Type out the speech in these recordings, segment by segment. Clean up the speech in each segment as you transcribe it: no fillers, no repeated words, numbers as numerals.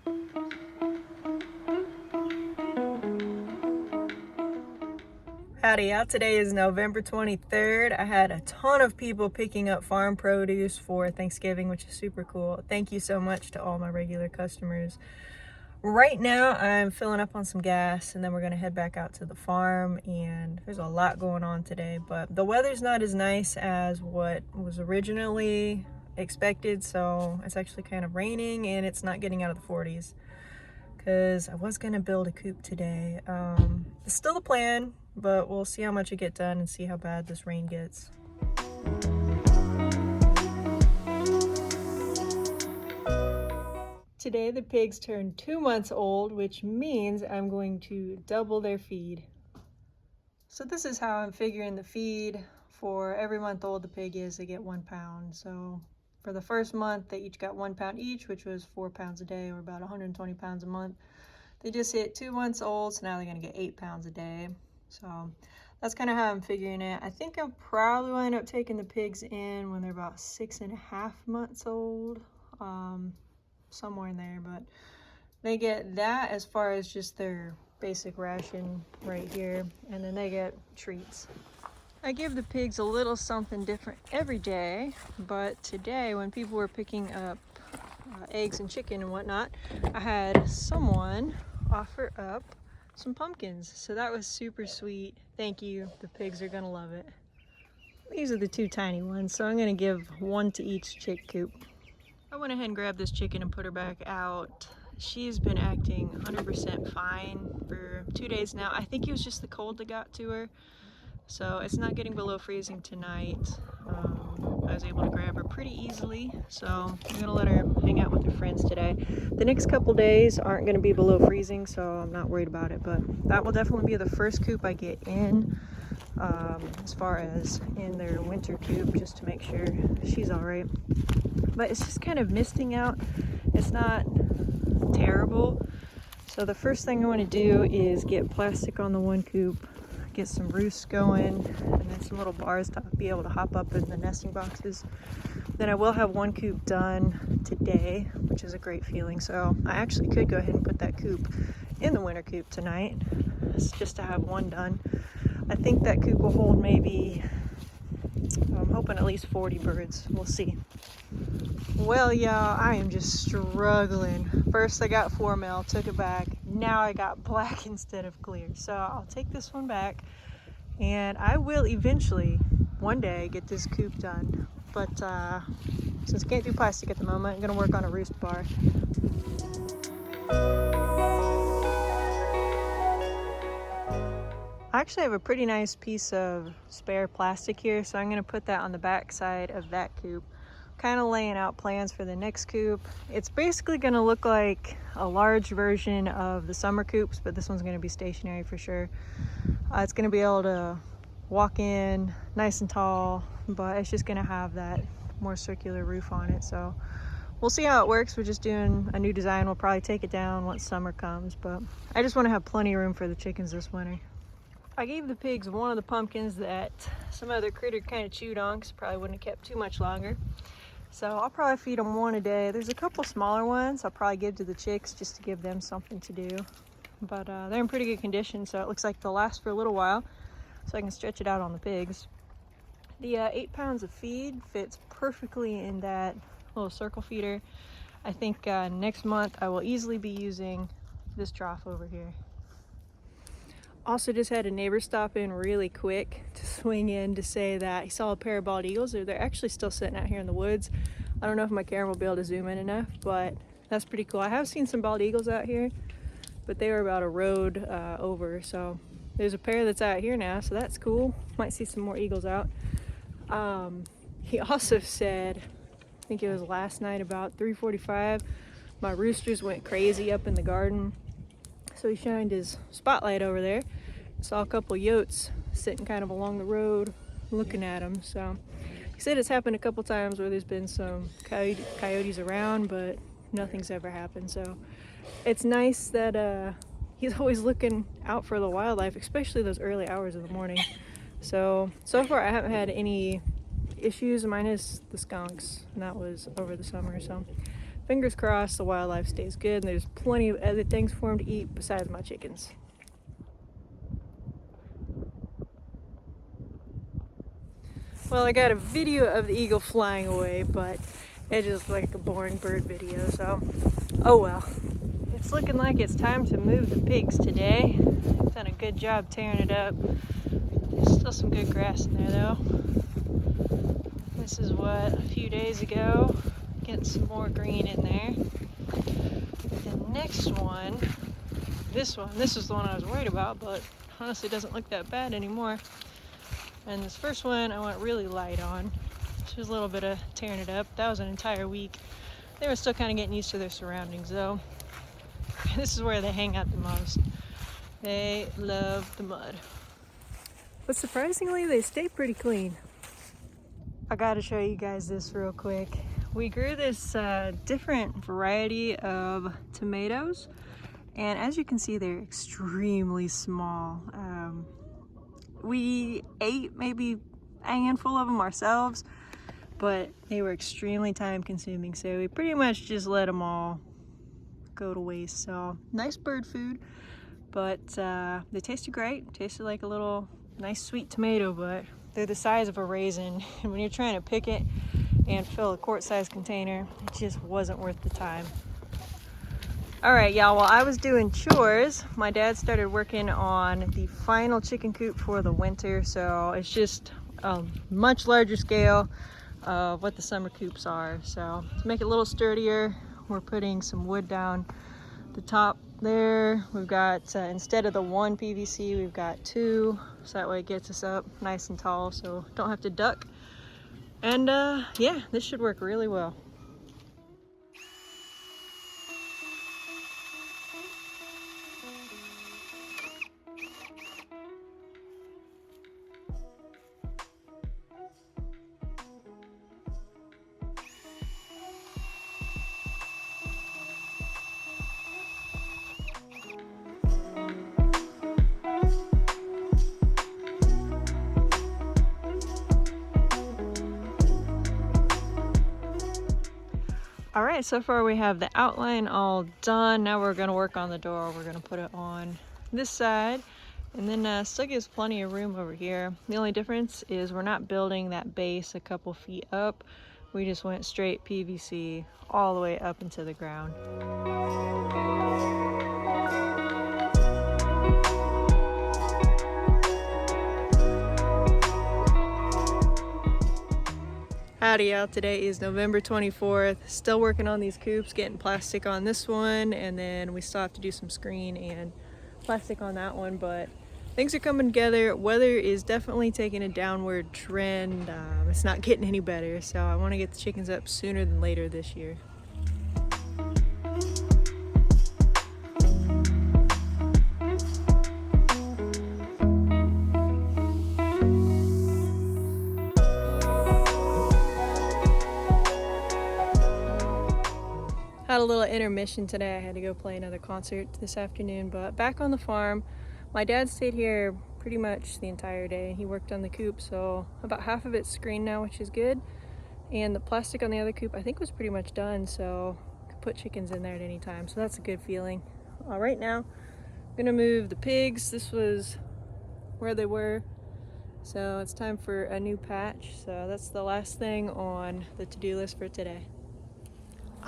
Howdy y'all, today is November 23rd. I had a ton of people picking up farm produce for Thanksgiving, which is super cool. Thank you so much to all my regular customers. Right now I'm filling up on some gas and then we're gonna head back out to the farm, and there's a lot going on today, but the weather's not as nice as what was originally expected, so it's actually kind of raining and it's not getting out of the 40s because I was gonna build a coop today. It's still the plan, but we'll see how much I get done and see how bad this rain gets. Today the pigs turned 2 months old, which means I'm going to double their feed. So this is how I'm figuring the feed. For every month old the pig is, they get 1 pound. So for the first month they each got 1 pound each, which was 4 pounds a day, or about 120 pounds a month. They just hit 2 months old, so now they're gonna get 8 pounds a day. So that's kind of how I'm figuring it. I think I'll probably wind up taking the pigs in when they're about 6.5 months old, somewhere in there, but they get that as far as just their basic ration right here, and then they get treats. I give the pigs a little something different every day, but today when people were picking up eggs and chicken and whatnot, I had someone offer up some pumpkins, so that was super sweet. Thank you. The pigs are gonna love it. These are the 2 tiny ones, so I'm gonna give 1 to each chick coop. I went ahead and grabbed this chicken and put her back out. She's been acting 100% fine for 2 days now. I think it was just the cold that got to her, so it's not getting below freezing tonight. I was able to grab her pretty easily, so I'm gonna let her hang out with her friends today. The next couple days aren't gonna be below freezing, so I'm not worried about it, but that will definitely be the first coop I get in, as far as in their winter coop, just to make sure she's all right. But it's just kind of misting out. It's not terrible. So the first thing I want to do is get plastic on the one coop, get some roosts going, and then some little bars to be able to hop up in the nesting boxes. Then I will have one coop done today, which is a great feeling. So I actually could go ahead and put that coop in the winter coop tonight, just to have one done. I think that coop will hold maybe, I'm hoping at least 40 birds. We'll see. Well, y'all, I am just struggling. First I got 4 mil, took it back. Now I got black instead of clear. So I'll take this one back, and I will eventually, one day, get this coop done. But since I can't do plastic at the moment, I'm gonna work on a roost bar. I actually have a pretty nice piece of spare plastic here, so I'm gonna put that on the back side of that coop. Kind of laying out plans for the next coop. It's basically gonna look like a large version of the summer coops, but this one's gonna be stationary for sure. It's gonna be able to walk in nice and tall, but it's just gonna have that more circular roof on it. So we'll see how it works. We're just doing a new design. We'll probably take it down once summer comes, but I just want to have plenty of room for the chickens this winter. I gave the pigs one of the pumpkins that some other critter kind of chewed on, because probably wouldn't have kept too much longer. So I'll probably feed them 1 a day. There's a couple smaller ones I'll probably give to the chicks just to give them something to do. But they're in pretty good condition, so it looks like they'll last for a little while, so I can stretch it out on the pigs. The 8 pounds of feed fits perfectly in that little circle feeder. I think next month I will easily be using this trough over here. Also just had a neighbor stop in really quick to swing in to say that he saw a pair of bald eagles. They're actually still sitting out here in the woods. I don't know if my camera will be able to zoom in enough, but that's pretty cool. I have seen some bald eagles out here, but they were about a road over. So there's a pair that's out here now, so that's cool. Might see some more eagles out. He also said, I think it was last night about 3:45, my roosters went crazy up in the garden. So he shined his spotlight over there, saw a couple yotes sitting kind of along the road looking at him. So he said it's happened a couple times where there's been some coyotes around, but nothing's ever happened. So it's nice that he's always looking out for the wildlife, especially those early hours of the morning. So far I haven't had any issues, minus the skunks, and that was over the summer. So fingers crossed the wildlife stays good and there's plenty of other things for them to eat besides my chickens. Well, I got a video of the eagle flying away, but it just looked like a boring bird video, so oh well. It's looking like it's time to move the pigs today. I've done a good job tearing it up. There's still some good grass in there though. This is what, a few days ago. Getting some more green in there. The next one, this is the one I was worried about, but honestly doesn't look that bad anymore. And this first one I went really light on. Just a little bit of tearing it up. That was an entire week. They were still kind of getting used to their surroundings though. This is where they hang out the most. They love the mud. But surprisingly, they stay pretty clean. I gotta show you guys this real quick. We grew this different variety of tomatoes, and as you can see, they're extremely small. We ate maybe a handful of them ourselves, but they were extremely time consuming, so we pretty much just let them all go to waste. So nice bird food, but they tasted great. Tasted like a little nice sweet tomato, but they're the size of a raisin, and when you're trying to pick it and fill a quart-sized container, it just wasn't worth the time. All right, y'all, while I was doing chores, my dad started working on the final chicken coop for the winter, so it's just a much larger scale of what the summer coops are. So to make it a little sturdier, we're putting some wood down the top there. We've got, instead of the one PVC, we've got two, so that way it gets us up nice and tall, so don't have to duck. And yeah, this should work really well. All right, so far we have the outline all done. Now we're gonna work on the door. We're gonna put it on this side, and then still gives plenty of room over here. The only difference is we're not building that base a couple feet up. We just went straight PVC all the way up into the ground. Howdy y'all, today is November 24th. Still working on these coops, getting plastic on this one, and then we still have to do some screen and plastic on that one, but things are coming together. Weather is definitely taking a downward trend. It's not getting any better, so I want to get the chickens up sooner than later this year. Had a little intermission today. I had to go play another concert this afternoon, but back on the farm. My dad stayed here pretty much the entire day. He worked on the coop, so about half of it's screened now, which is good. And the plastic on the other coop I think was pretty much done, so I could put chickens in there at any time, so that's a good feeling. Right now, I'm gonna move the pigs. This was where they were, so it's time for a new patch. So that's the last thing on the to-do list for today.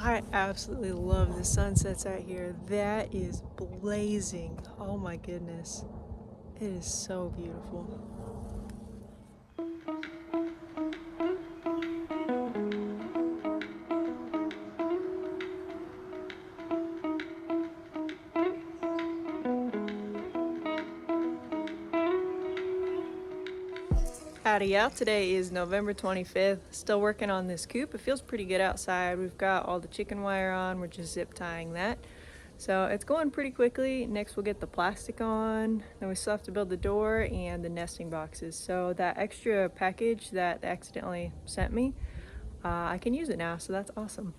I absolutely love the sunsets out here. That is blazing. Oh my goodness. It is so beautiful. Howdy y'all, today is November 25th. Still working on this coop. It feels pretty good outside. We've got all the chicken wire on. We're just zip tying that. So it's going pretty quickly. Next we'll get the plastic on. Then we still have to build the door and the nesting boxes. So that extra package that they accidentally sent me, I can use it now, so that's awesome.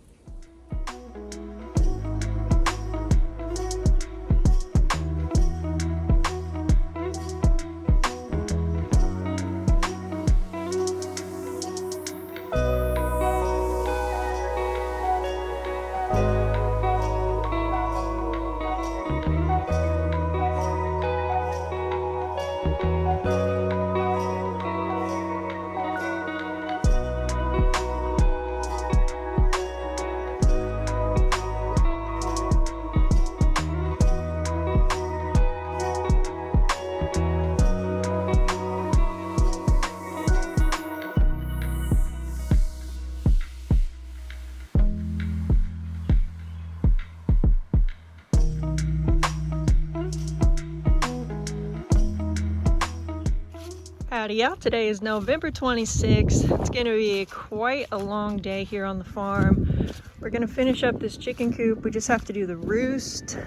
everybody. Yeah, today is November 26th. It's going to be quite a long day here on the farm. We're going to finish up this chicken coop. We just have to do the roost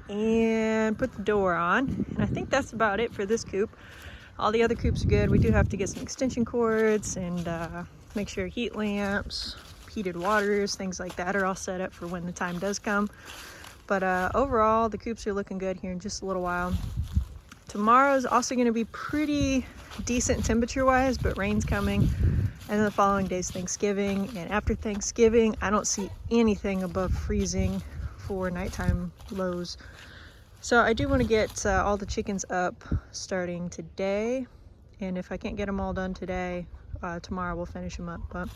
and put the door on. And I think that's about it for this coop. All the other coops are good. We do have to get some extension cords and make sure heat lamps, heated waters, things like that are all set up for when the time does come. But overall, the coops are looking good here in just a little while. Tomorrow is also going to be pretty decent temperature-wise, but rain's coming. And then the following day's Thanksgiving. And after Thanksgiving, I don't see anything above freezing for nighttime lows. So I do want to get all the chickens up starting today. And if I can't get them all done today, tomorrow we'll finish them up. But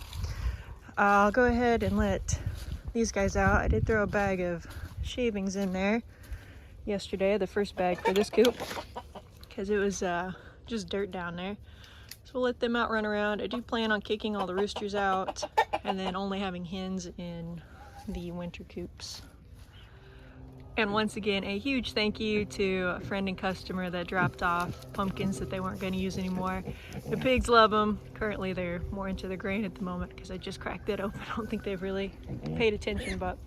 I'll go ahead and let these guys out. I did throw a bag of shavings in there yesterday, the first bag for this coop, because it was just dirt down there. So we'll let them out run around. I do plan on kicking all the roosters out and then only having hens in the winter coops. And once again, a huge thank you to a friend and customer that dropped off pumpkins that they weren't going to use anymore. The pigs love them. Currently they're more into the grain at the moment because I just cracked it open. I don't think they've really paid attention, but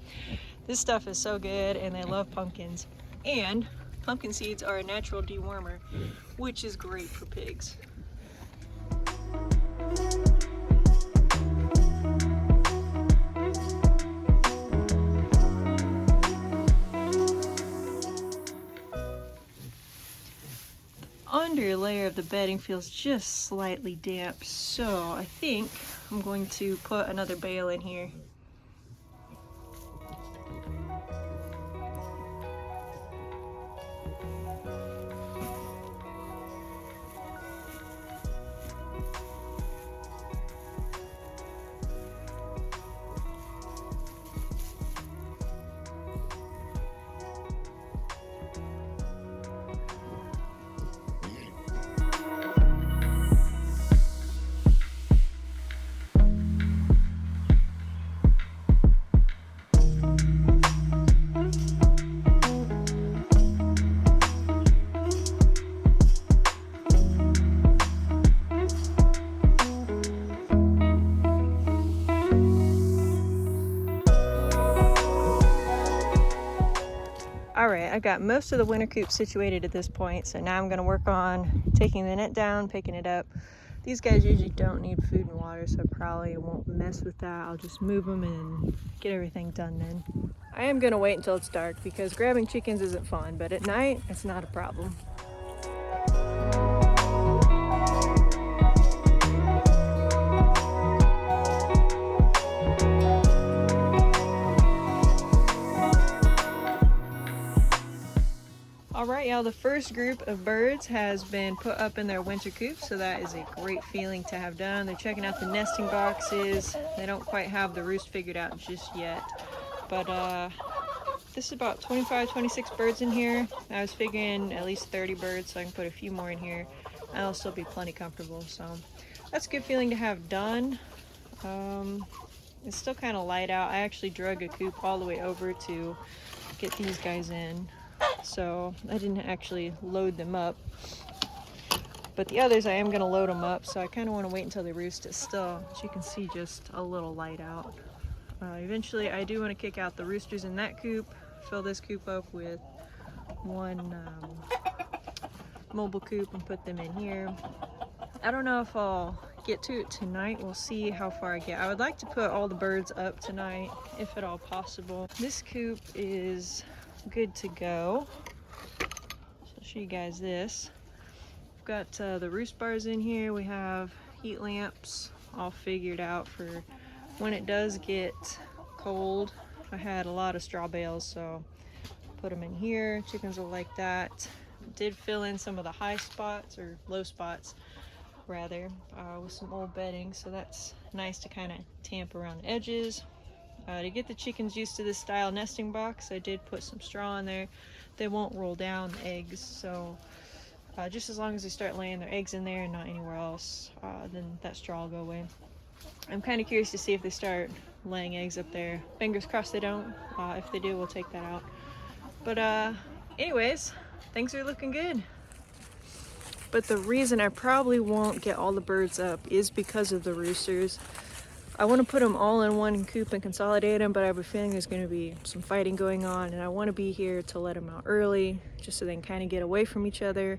this stuff is so good and they love pumpkins. And pumpkin seeds are a natural dewormer, which is great for pigs. Under layer of the bedding feels just slightly damp, so I think I'm going to put another bale in here. Alright, I've got most of the winter coop situated at this point, so now I'm going to work on taking the net down, picking it up. These guys usually don't need food and water, so I probably won't mess with that. I'll just move them and get everything done then. I am going to wait until it's dark because grabbing chickens isn't fun, but at night, it's not a problem. Alright, y'all, the first group of birds has been put up in their winter coop, so that is a great feeling to have done. They're checking out the nesting boxes. They don't quite have the roost figured out just yet, but this is about 25, 26 birds in here. I was figuring at least 30 birds, so I can put a few more in here. I'll still be plenty comfortable, so that's a good feeling to have done. It's still kind of light out. I actually drug a coop all the way over to get these guys in, so I didn't actually load them up. But the others, I am going to load them up, so I kind of want to wait until they roost. It's still, as you can see, just a little light out. Eventually, I do want to kick out the roosters in that coop, fill this coop up with one mobile coop and put them in here. I don't know if I'll get to it tonight. We'll see how far I get. I would like to put all the birds up tonight, if at all possible. This coop is good to go. So I'll show you guys this. We've got the roost bars in here. We have heat lamps all figured out for when it does get cold. I had a lot of straw bales, so put them in here. Chickens will like that. Did fill in some of the high spots, or low spots rather, with some old bedding, so that's nice to kind of tamp around the edges. To get the chickens used to this style nesting box, I did put some straw in there. They won't roll down the eggs, so just as long as they start laying their eggs in there and not anywhere else, then that straw will go away. I'm kind of curious to see if they start laying eggs up there. Fingers crossed they don't. If they do, we'll take that out. But anyways, things are looking good. But the reason I probably won't get all the birds up is because of the roosters. I want to put them all in one coop and consolidate them, but I have a feeling there's going to be some fighting going on, and I want to be here to let them out early, just so they can kind of get away from each other.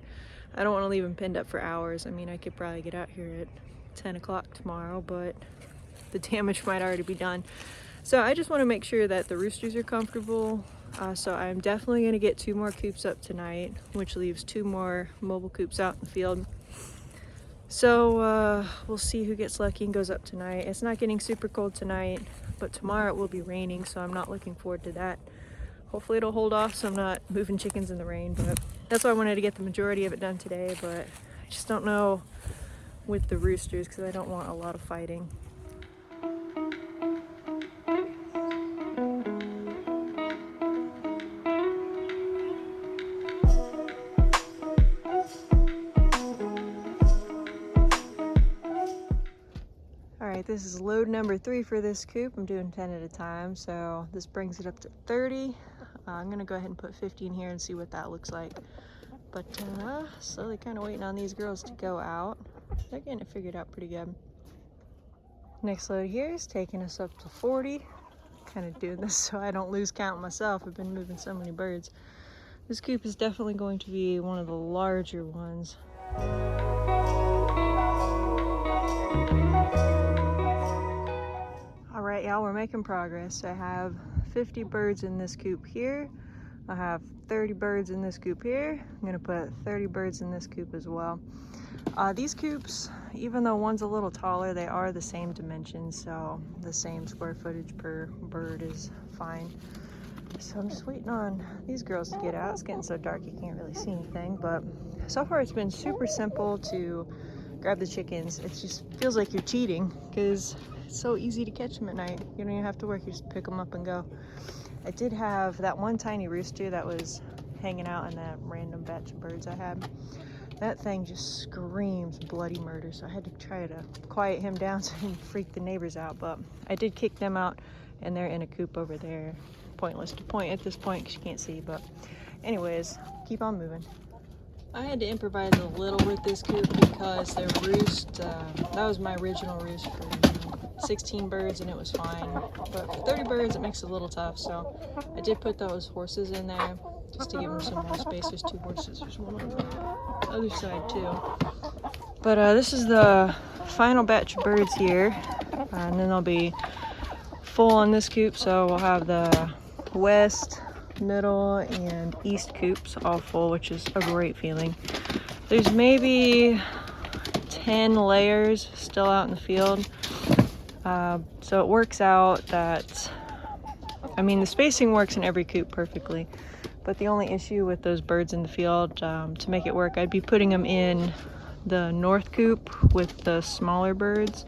I don't want to leave them pinned up for hours. I mean, I could probably get out here at 10 o'clock tomorrow, but the damage might already be done. So I just want to make sure that the roosters are comfortable. So I'm definitely going to get 2 more coops up tonight, which leaves 2 more mobile coops out in the field. So we'll see who gets lucky and goes up tonight. It's not getting super cold tonight, but tomorrow it will be raining, so I'm not looking forward to that. Hopefully it'll hold off so I'm not moving chickens in the rain, but that's why I wanted to get the majority of it done today, but I just don't know with the roosters because I don't want a lot of fighting. Alright, this is load number 3 for this coop. I'm doing 10 at a time, so this brings it up to 30. I'm gonna go ahead and put 50 in here and see what that looks like. But slowly kind of waiting on these girls to go out. They're getting it figured out pretty good. Next load here is taking us up to 40. Kind of doing this so I don't lose count myself. I've been moving so many birds. This coop is definitely going to be one of the larger ones. Alright, y'all, we're making progress. I have 50 birds in this coop here. I have 30 birds in this coop here. I'm gonna put 30 birds in this coop as well. These coops, even though one's a little taller, they are the same dimensions, so the same square footage per bird is fine. So I'm just waiting on these girls to get out. It's getting so dark you can't really see anything, but so far it's been super simple to grab the chickens. It just feels like you're cheating because it's so easy to catch them at night. You don't even have to work, you just pick them up and go. I did have that one tiny rooster that was hanging out in that random batch of birds I had. That thing just screams bloody murder, so I had to try to quiet him down so he didn't freak the neighbors out, but I did kick them out and they're in a coop over there. Pointless to point at this point because you can't see, but anyways, keep on moving. I had to improvise a little with this coop because their roost, that was my original roost for 16 birds and it was fine, but for 30 birds it makes it a little tough, so I did put those horses in there just to give them some more space. There's 2 horses, there's one on the other side too. But this is the final batch of birds here, and then they'll be full on this coop, so we'll have the west, middle, and east coops all full, which is a great feeling. There's maybe 10 layers still out in the field, so it works out that, I mean, the spacing works in every coop perfectly, but the only issue with those birds in the field, to make it work, I'd be putting them in the north coop with the smaller birds.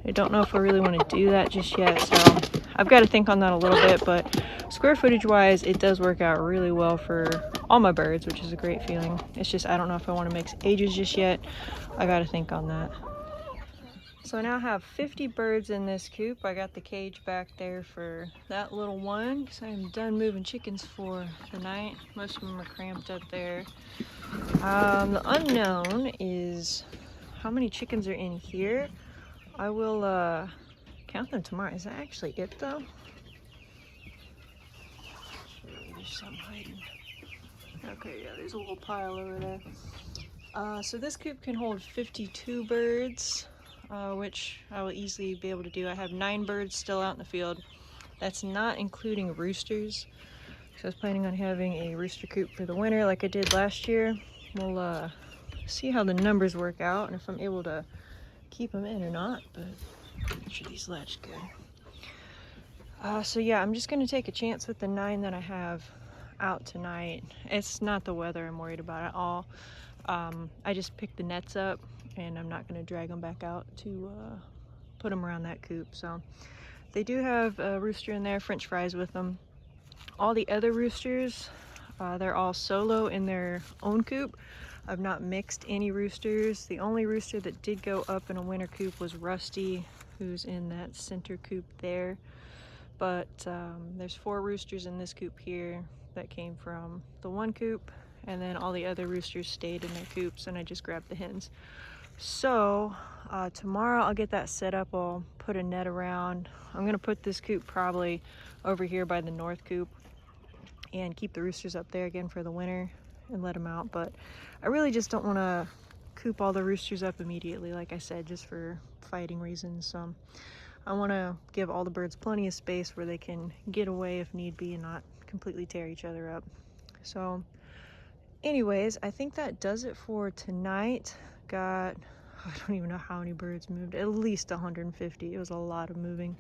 I don't know if I really want to do that just yet, so I've got to think on that a little bit, but square footage wise it does work out really well for all my birds, which is a great feeling. It's just I don't know if I want to mix ages just yet. I got to think on that. So I now have 50 birds in this coop. I got the cage back there for that little one because I'm done moving chickens for the night. Most of them are cramped up there. The unknown is how many chickens are in here. I will count them tomorrow. Is that actually it though? There's some hiding. Okay, yeah, there's a little pile over there. So this coop can hold 52 birds, which I will easily be able to do. I have 9 birds still out in the field. That's not including roosters. So I was planning on having a rooster coop for the winter like I did last year. We'll see how the numbers work out and if I'm able to keep them in or not, but make sure these latch good. So yeah, I'm just gonna take a chance with the 9 that I have out tonight. It's not the weather I'm worried about at all. I just picked the nets up and I'm not gonna drag them back out to put them around that coop. So they do have a rooster in there, French fries with them. All the other roosters, they're all solo in their own coop. I've not mixed any roosters. The only rooster that did go up in a winter coop was Rusty, who's in that center coop there. But there's 4 roosters in this coop here that came from the one coop, and then all the other roosters stayed in their coops, and I just grabbed the hens. So tomorrow I'll get that set up. I'll put a net around. I'm gonna put this coop probably over here by the north coop and keep the roosters up there again for the winter and let them out. But I really just don't want to coop all the roosters up immediately, like I said, just for fighting reasons. So I want to give all the birds plenty of space where they can get away if need be and not completely tear each other up. So anyways, I think that does it for tonight. Got, I don't even know how many birds moved, at least 150. It was a lot of moving.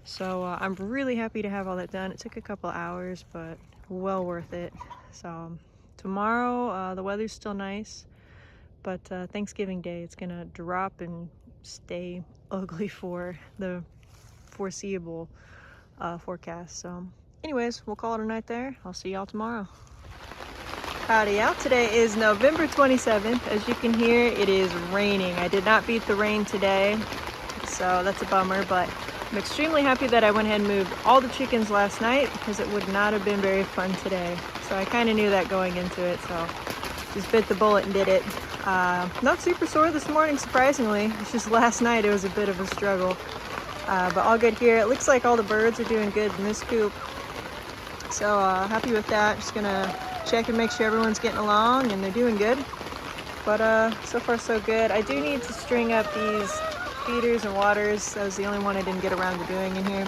So I'm really happy to have all that done. It took a couple hours, but well worth it. So tomorrow, the weather's still nice, but Thanksgiving Day, it's gonna drop and stay ugly for the foreseeable forecast. So anyways, we'll call it a night there. I'll see y'all tomorrow. Howdy y'all. Today is November 27th. As you can hear, it is raining. I did not beat the rain today, so that's a bummer, but I'm extremely happy that I went ahead and moved all the chickens last night because it would not have been very fun today. So I kind of knew that going into it, so just bit the bullet and did it. Not super sore this morning, surprisingly. It's just last night it was a bit of a struggle. But all good here. It looks like all the birds are doing good in this coop. So happy with that. Just gonna check and make sure everyone's getting along and they're doing good. But so far so good. I do need to string up these feeders and waters. That was the only one I didn't get around to doing in here.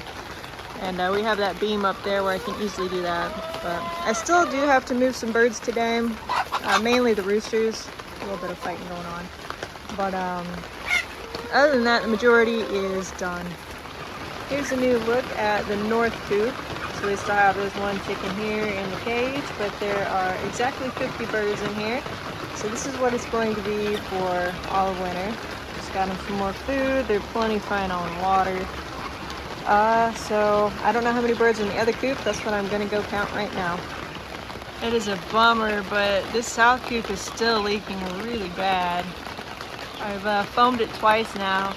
And we have that beam up there where I can easily do that. But I still do have to move some birds today, mainly the roosters. A little bit of fighting going on. But other than that, the majority is done. Here's a new look at the north coop. So we still have this one chicken here in the cage, but there are exactly 50 birds in here. So this is what it's going to be for all of winter. Just got them some more food. They're plenty fine on water. So I don't know how many birds in the other coop. That's what I'm gonna go count right now. It is a bummer, but this south coop is still leaking really bad. I've foamed it twice now,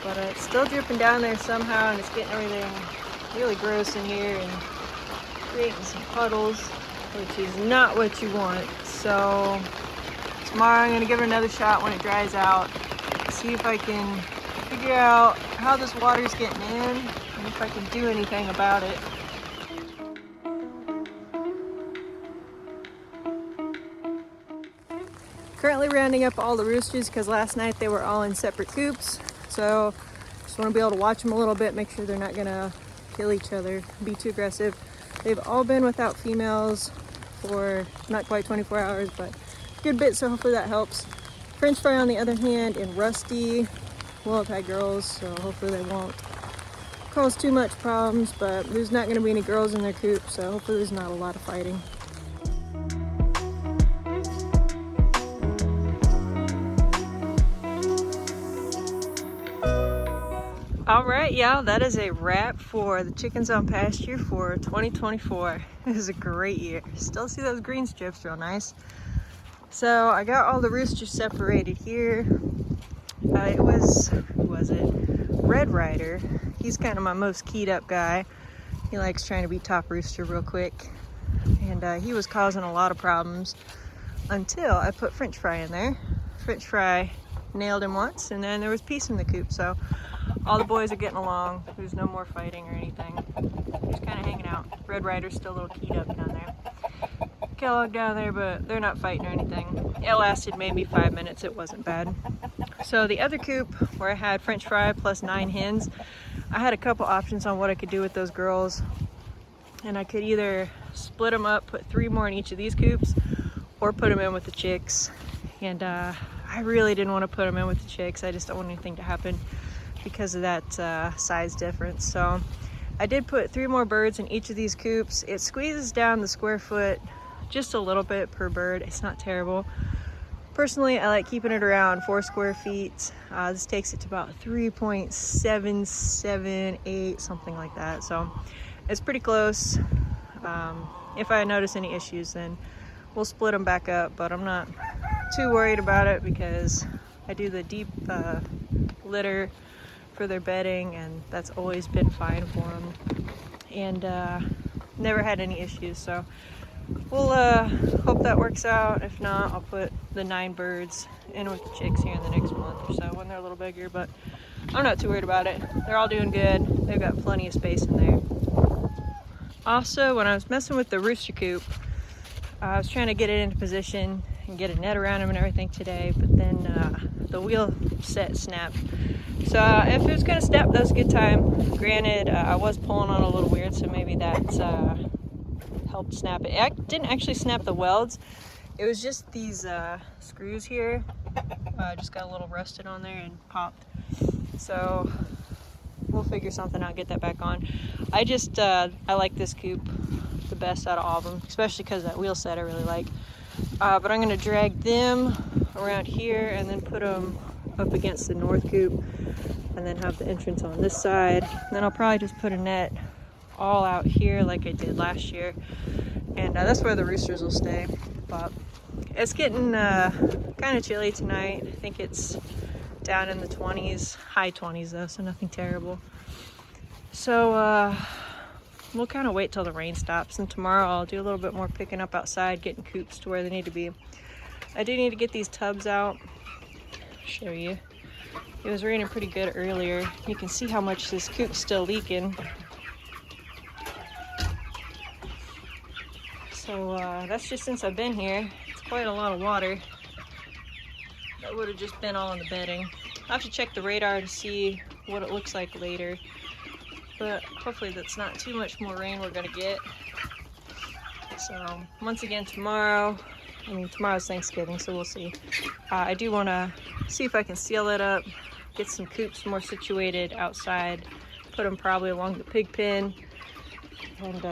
but it's still dripping down there somehow, and it's getting everything really gross in here and creating some puddles, which is not what you want. So tomorrow I'm gonna give it another shot when it dries out, see if I can figure out how this water's getting in and if I can do anything about it. Currently rounding up all the roosters because last night they were all in separate coops. So just want to be able to watch them a little bit, make sure they're not gonna kill each other, be too aggressive. They've all been without females for not quite 24 hours, but a good bit, so hopefully that helps. French fry on the other hand and Rusty will have had girls, so hopefully they won't cause too much problems, but there's not going to be any girls in their coop, so hopefully there's not a lot of fighting. Alright y'all, that is a wrap for the chickens on pasture for 2024. It was a great year. Still see those green strips real nice. So I got all the roosters separated here. It was, who was it? Red Rider. He's kind of my most keyed up guy. He likes trying to be top rooster real quick. And he was causing a lot of problems until I put French fry in there. French fry nailed him once, and then there was peace in the coop. So all the boys are getting along. There's no more fighting or anything. Just kind of hanging out. Red Rider's still a little keyed up down there. Kellogg down there, but they're not fighting or anything. It lasted maybe 5 minutes. It wasn't bad. So the other coop where I had French fry plus 9 hens, I had a couple options on what I could do with those girls. And I could either split them up, put 3 more in each of these coops, or put them in with the chicks. And I really didn't want to put them in with the chicks. I just don't want anything to happen because of that size difference. So I did put 3 more birds in each of these coops. It squeezes down the square foot just a little bit per bird. It's not terrible. Personally, I like keeping it around 4 square feet. This takes it to about 3.778, something like that. So it's pretty close. If I notice any issues, then we'll split them back up, but I'm not too worried about it because I do the deep litter for their bedding, and that's always been fine for them, and never had any issues. So we'll hope that works out. If not, I'll put the 9 birds in with the chicks here in the next month or so when they're a little bigger, but I'm not too worried about it. They're all doing good. They've got plenty of space in there. Also, when I was messing with the rooster coop, I was trying to get it into position and get a net around him and everything today, but then the wheel set snapped. So if it was going to snap, that was a good time. Granted, I was pulling on a little weird, so maybe that's helped snap it. It didn't actually snap the welds. It was just these screws here. Just got a little rusted on there and popped. So we'll figure something out, get that back on. I like this coop the best out of all of them, especially because that wheel set I really like. But I'm going to drag them around here and then put them up against the north coop and then have the entrance on this side. Then I'll probably just put a net all out here like I did last year, and that's where the roosters will stay. But it's getting kind of chilly tonight. I think it's down in the 20s, high 20s though, so nothing terrible. So we'll kind of wait till the rain stops, and tomorrow I'll do a little bit more picking up outside, getting coops to where they need to be. I do need to get these tubs out. I'll show you. It was raining pretty good earlier. You can see how much this coop's still leaking. So that's just since I've been here. It's quite a lot of water. That would have just been all in the bedding. I'll have to check the radar to see what it looks like later. But hopefully that's not too much more rain we're gonna get. So once again tomorrow's Thanksgiving, so we'll see. I do wanna see if I can seal it up, get some coops more situated outside, put them probably along the pig pen, and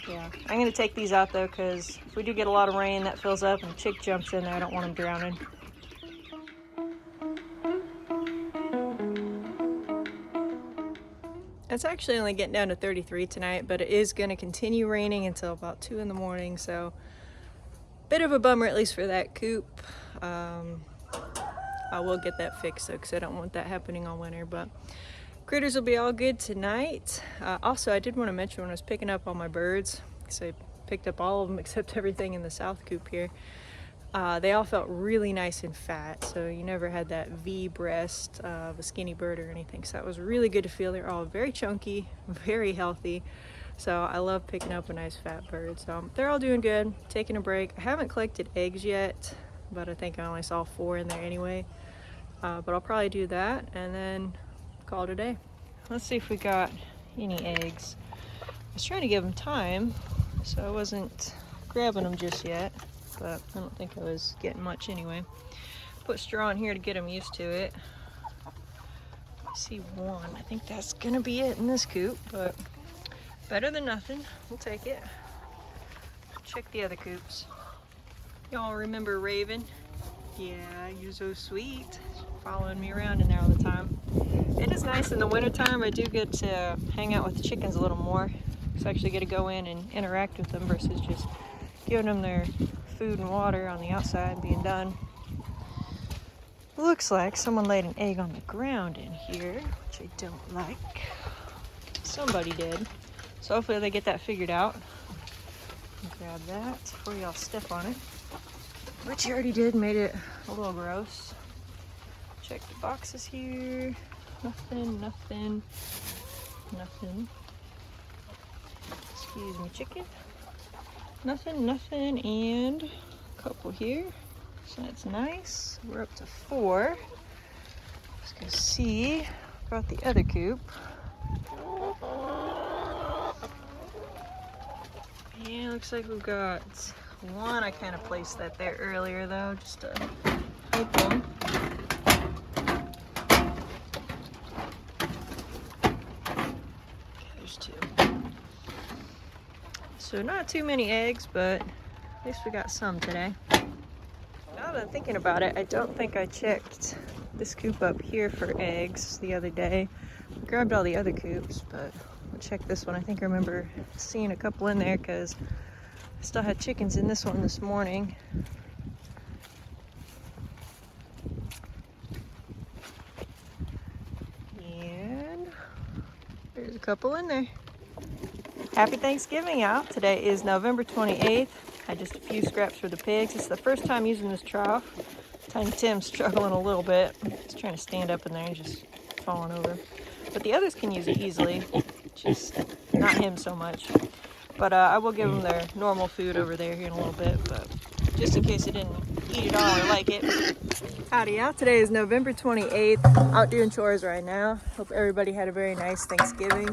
yeah. I'm gonna take these out though, because if we do get a lot of rain that fills up and a chick jumps in there, I don't want them drowning. It's actually only getting down to 33 tonight, but it is going to continue raining until about 2 in the morning, so bit of a bummer at least for that coop. I will get that fixed though, because I don't want that happening all winter, but critters will be all good tonight. Also, I did want to mention when I was picking up all my birds, because I picked up all of them except everything in the south coop here, they all felt really nice and fat, so you never had that V breast of a skinny bird or anything, so that was really good to feel. They're all very chunky, very healthy, so I love picking up a nice fat bird. So they're all doing good, taking a break. I haven't collected eggs yet, but I think I only saw 4 in there anyway, but I'll probably do that and then call it a day. Let's see if we got any eggs. I was trying to give them time, so I wasn't grabbing them just yet, but I don't think I was getting much anyway. Put straw in here to get them used to it. I see 1. I think that's gonna be it in this coop, but better than nothing. We'll take it. Check the other coops. Y'all remember Raven? Yeah, you're so sweet. Following me around in there all the time. It is nice in the wintertime. I do get to hang out with the chickens a little more. So I actually get to go in and interact with them versus just giving them their food and water on the outside and being done. Looks like someone laid an egg on the ground in here, which I don't like. Somebody did. So hopefully they get that figured out. Grab that before y'all step on it. Which you already did, made it a little gross. Check the boxes here. Nothing, nothing, nothing. Excuse me, chicken. Nothing, nothing, and a couple here. So that's nice. We're up to 4. Let's go see about the other coop. Yeah, looks like we've got 1. I kind of placed that there earlier though, just to help them. There's 2. So not too many eggs, but at least we got some today. Now that I'm thinking about it, I don't think I checked this coop up here for eggs the other day. I grabbed all the other coops, but I'll check this one. I think I remember seeing a couple in there because I still had chickens in this one this morning. And there's a couple in there. Happy Thanksgiving, y'all. Today is November 28th. Had just a few scraps for the pigs. It's the first time using this trough. Tiny Tim's struggling a little bit. He's trying to stand up in there and just falling over. But the others can use it easily, just not him so much. But I will give them their normal food over there here in a little bit, but just in case they didn't eat it all or like it. Howdy, y'all. Today is November 28th. Out doing chores right now. Hope everybody had a very nice Thanksgiving.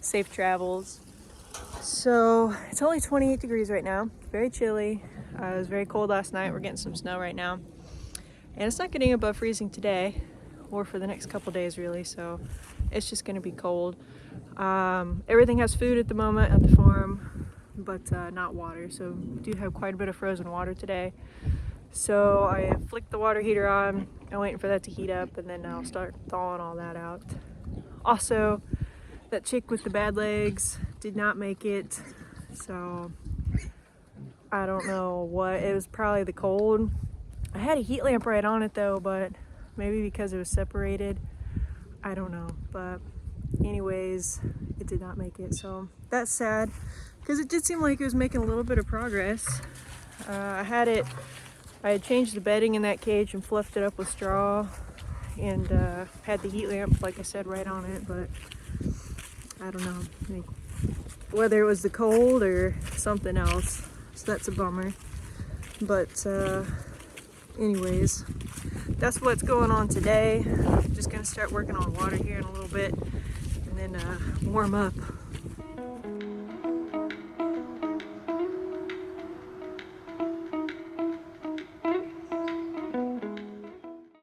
Safe travels. So it's only 28 degrees right now. Very chilly. It was very cold last night. We're getting some snow right now. And it's not getting above freezing today or for the next couple days really, so it's just going to be cold. Everything has food at the moment at the farm, but not water. So we do have quite a bit of frozen water today. So I flicked the water heater on. I'm waiting for that to heat up, and then I'll start thawing all that out. Also, that chick with the bad legs did not make it, so I don't know what. It was probably the cold. I had a heat lamp right on it though, but maybe because it was separated, I don't know. But anyways, it did not make it, so that's sad because it did seem like it was making a little bit of progress. I had changed the bedding in that cage and fluffed it up with straw, and had the heat lamp, like I said, right on it, but I don't know whether it was the cold or something else, so that's a bummer. But anyways, that's what's going on today. Just gonna start working on water here in a little bit and then warm up.